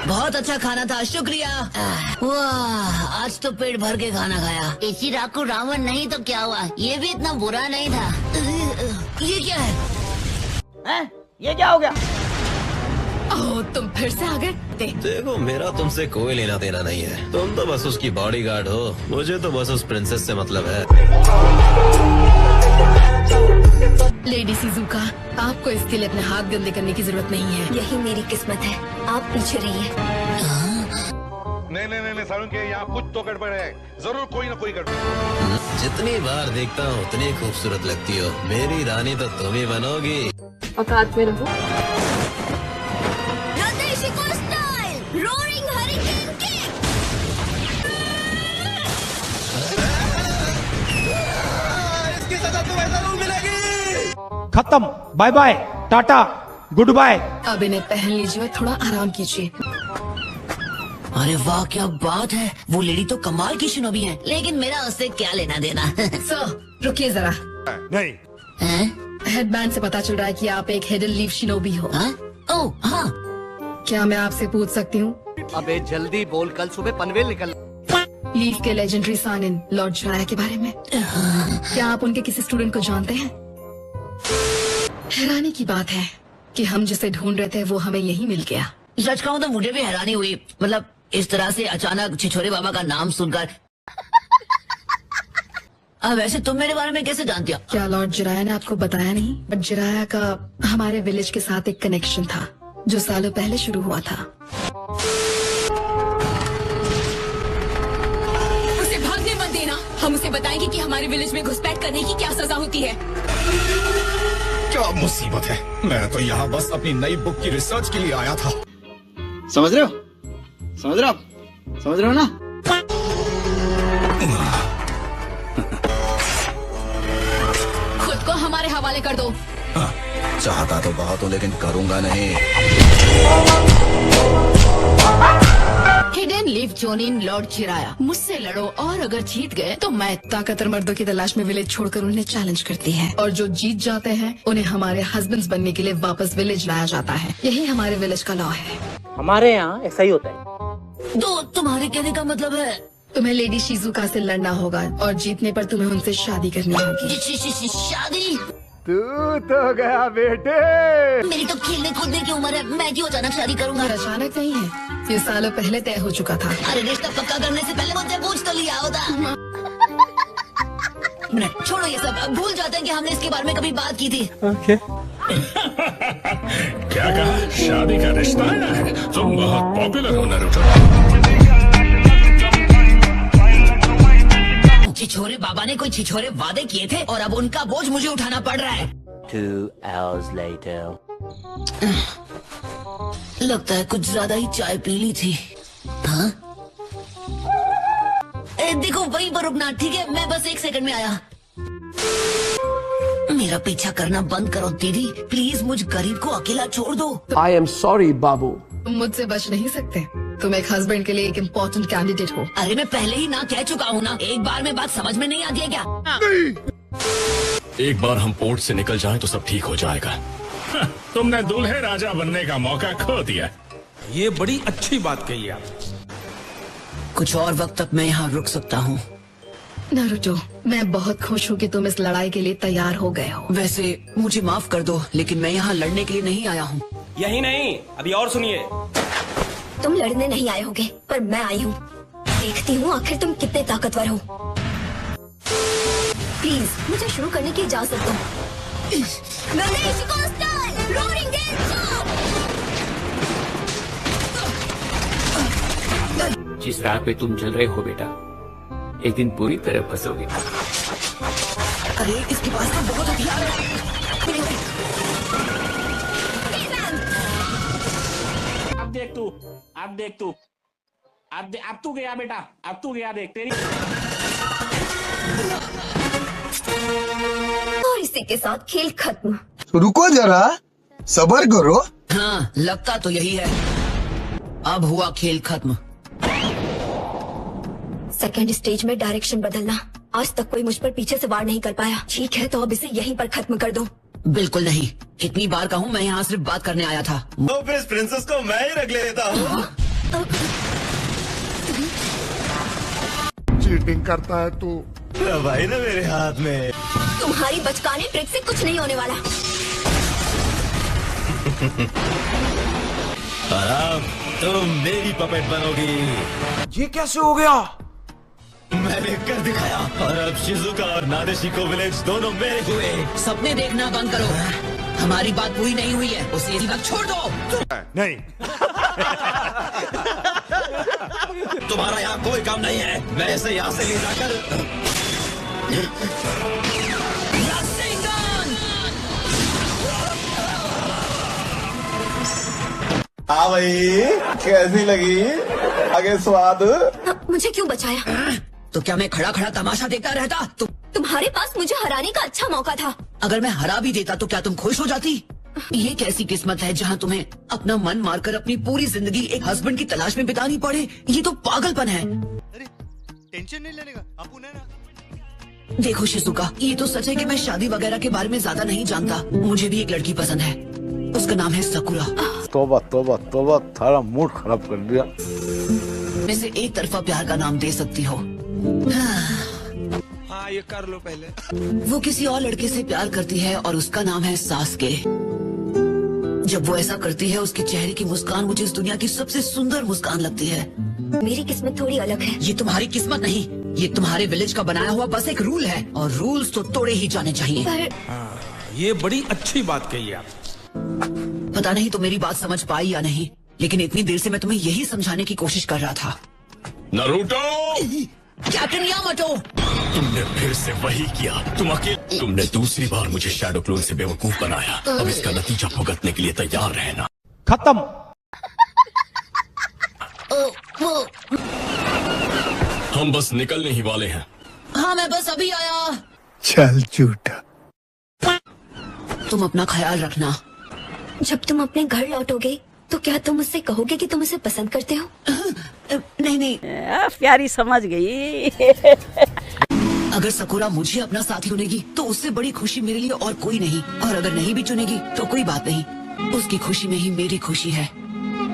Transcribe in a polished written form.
बहुत अच्छा खाना था, शुक्रिया। वाह, आज तो पेट भर के खाना खाया। इसी रात को रावण नहीं तो क्या हुआ, ये भी इतना बुरा नहीं था। ये क्या है? ये क्या हो गया? ओह, तुम फिर से आ गए। देखो, मेरा तुमसे कोई लेना देना नहीं है। तुम तो बस उसकी बॉडीगार्ड हो, मुझे तो बस उस प्रिंसेस से मतलब है। लेडी शिजुका, आपको इसके लिए अपने हाथ गंदे करने की जरूरत नहीं है। यही मेरी किस्मत है, आप पीछे रहिए। नहीं सारुण के यहाँ कुछ तो गड़बड़ है, जरूर कोई ना कोई गड़बड़। जितनी बार देखता हूँ उतनी खूबसूरत लगती हो। मेरी रानी तो तुम ही बनोगी। औकात में रहो। Roaring hurricane kick. इसकी सजा तुम्हें जरूर मिलेगी। खत्म, बाय बाय, टाटा, गुड बाय। अब इन्हें पहन लीजिए और थोड़ा आराम कीजिए। अरे वाह, क्या बात है। वो लेडी तो कमाल की शिनोबी है, लेकिन मेरा उससे क्या लेना देना। सर, रुकिए जरा। नहीं, हेडबैंड से पता चल रहा है कि आप एक हिडन लीफ शिनोबी हो। ओह हाँ, क्या मैं आपसे पूछ सकती हूँ, अबे जल्दी बोल, कल सुबह पनवेल निकल। लीफ के लेजेंडरी सानिन लॉर्ड जिराया के बारे में? क्या आप उनके किसी स्टूडेंट को जानते हैं? हैरानी की बात है कि हम जिसे ढूंढ रहे थे वो हमें यहीं मिल गया। सच कहूँ तो मुझे भी हैरानी हुई, मतलब इस तरह से अचानक छिछोरे बाबा का नाम सुनकर। अब वैसे तुम मेरे बारे में कैसे जानती हो? क्या लॉर्ड जिराया ने आपको बताया नहीं? बट जिराया का हमारे विलेज के साथ एक कनेक्शन था जो सालों पहले शुरू हुआ था। उसे भागने मत देना, हम उसे बताएंगे कि हमारे विलेज में घुसपैठ करने की क्या सजा होती है। क्या मुसीबत है, मैं तो यहाँ बस अपनी नई बुक की रिसर्च के लिए आया था। समझ रहे हो? समझ रहे हो? समझ रहे हो ना? खुद को हमारे हवाले कर दो। चाहता तो बहुत हूँ लेकिन करूँगा नहीं। Hidden leaf jonin Lord Jiraiya, मुझसे लड़ो और अगर जीत गए तो मैं ताकतवर मर्दों की तलाश में विलेज छोड़कर उन्हें चैलेंज करती है, और जो जीत जाते हैं उन्हें हमारे हस्बैंड्स बनने के लिए वापस विलेज लाया जाता है। यही हमारे विलेज का लॉ है। हमारे यहाँ ऐसा ही होता है। तो तुम्हारे कहने का मतलब है तुम्हें लेडी शिजुका से लड़ना होगा और जीतने पर तुम्हें उनसे शादी करनी होगी। शादी? तू तो गया बेटे। मेरी तो खेलने कूदने की उम्र है, मैं क्यों अचानक शादी करूंगा? और अचानक नहीं है, ये सालों पहले तय हो चुका था। अरे रिश्ता पक्का करने से पहले मुझसे पूछ तो लिया होता। मिनट छोड़ो ये सब, भूल जाते हैं कि हमने इसके बारे में कभी बात की थी। क्या कहा, शादी का रिश्ता आया है? तुम बहुत पॉपुलर हो नारुतो। छिछोरे बाबा ने कोई छिछोरे वादे किए थे और अब उनका बोझ मुझे उठाना पड़ रहा है। 2 hours later. लगता है कुछ ज्यादा ही चाय पी ली थी। हाँ? देखो वहीं पर रुकना, ठीक है? मैं बस 1 सेकंड में आया। मेरा पीछा करना बंद करो दीदी, प्लीज मुझ गरीब को अकेला छोड़ दो। I am sorry, बाबू। तुम मुझसे बच नहीं सकते, तुम एक हस्बैंड के लिए एक इम्पोर्टेंट कैंडिडेट हो। अरे मैं पहले ही ना कह चुका हूँ ना, एक बार में बात समझ में नहीं आती है क्या? एक बार हम पोर्ट से निकल जाएं तो सब ठीक हो जाएगा। तुमने दूल्हे राजा बनने का मौका खो दिया। ये बड़ी अच्छी बात कही आप। कुछ और वक्त तक मैं यहाँ रुक सकता हूँ। नारुतो, मैं बहुत खुश हूँ कि तुम इस लड़ाई के लिए तैयार हो गए हो। वैसे मुझे माफ कर दो, लेकिन मैं यहाँ लड़ने के लिए नहीं आया हूँ। यही नहीं, अभी और सुनिए। तुम लड़ने नहीं आए होगे, पर मैं आई हूँ। देखती हूँ आखिर तुम कितने ताकतवर हो। प्लीज मुझे शुरू करने की इजाजत दो। जिस राह पे तुम चल रहे हो बेटा, एक दिन पूरी तरह फंसोगे। अरे इसके पास तो बहुत हथियार है। अब तू गया बेटा, अब तू गया, देख तेरी। और इसी के साथ खेल खत्म। रुको जरा, सब्र करो। हाँ, लगता तो यही है। अब हुआ खेल खत्म। सेकेंड स्टेज में डायरेक्शन बदलना। आज तक कोई मुझ पर पीछे से वार नहीं कर पाया। ठीक है, तो अब इसे यहीं पर खत्म कर दो। बिल्कुल नहीं, कितनी बार कहूँ, मैं यहाँ सिर्फ बात करने आया था। तो फिर इस प्रिंसेस को मैं ही रख लेता हूँ। चीटिंग करता है तू। भाई ना मेरे हाथ में। तुम्हारी बचकाने ट्रिक से कुछ नहीं होने वाला। और अब तुम मेरी पपेट बनोगी। ये कैसे हो गया? मैंने कर दिखाया और अब शिजुका और नादेशिको विलेज दोनों मेरे हुए। सपने देखना बंद करो, हमारी बात पूरी नहीं हुई है, उसे यही बात छोड़ दो। नहीं। तुम्हारा यहाँ कोई काम नहीं है, मैं इसे यहाँ से ले जाकर हाँ भाई, कैसी लगी आगे स्वाद? मुझे क्यों बचाया? तो क्या मैं खड़ा खड़ा तमाशा देखता रहता? तुम्हारे पास मुझे हराने का अच्छा मौका था। अगर मैं हरा भी देता तो क्या तुम खुश हो जाती? ये कैसी किस्मत है जहाँ तुम्हें अपना मन मारकर अपनी पूरी जिंदगी एक हस्बैंड की तलाश में बितानी पड़े। ये तो पागलपन है। टेंशन नहीं लेने का, आप उन्हें ना। देखो शिजुका, ये तो सच है कि मैं शादी वगैरह के बारे में ज्यादा नहीं जानता। मुझे भी एक लड़की पसंद है, उसका नाम है सकुरा। तौबा तौबा तौबा, थारा मूड खराब कर दिया। मैं इसे एक तरफा प्यार का नाम दे सकती हो। हाँ ये कर लो पहले। वो किसी और लड़के से प्यार करती है और उसका नाम है सास्के। जब वो ऐसा करती है उसके चेहरे की मुस्कान मुझे इस दुनिया की सबसे सुंदर मुस्कान लगती है। मेरी किस्मत थोड़ी अलग है। ये तुम्हारी किस्मत नहीं, ये तुम्हारे विलेज का बनाया हुआ बस एक रूल है और रूल्स तो तोड़े ही जाने चाहिए। ये बड़ी अच्छी बात कही आप। पता नहीं तो मेरी बात समझ पाई या नहीं, लेकिन इतनी देर से मैं तुम्हें यही समझाने की कोशिश कर रहा था। नारुतो! Captain Yamato! तुमने फिर से वही किया। तुमने दूसरी बार मुझे शैडो क्लोन से बेवकूफ बनाया। अब इसका नतीजा भुगतने के लिए तैयार रहना। खत्म। हम बस निकलने ही वाले हैं। हाँ मैं बस अभी आया। चल झूठा। तुम अपना ख्याल रखना। जब तुम अपने घर लौटोगे तो क्या तुम उससे कहोगे कि तुम उसे पसंद करते हो? नहीं नहीं, प्यारी समझ गई। अगर सकुरा मुझे अपना साथी चुनेगी तो उससे बड़ी खुशी मेरे लिए और कोई नहीं, और अगर नहीं भी चुनेगी तो कोई बात नहीं, उसकी खुशी में ही मेरी खुशी है।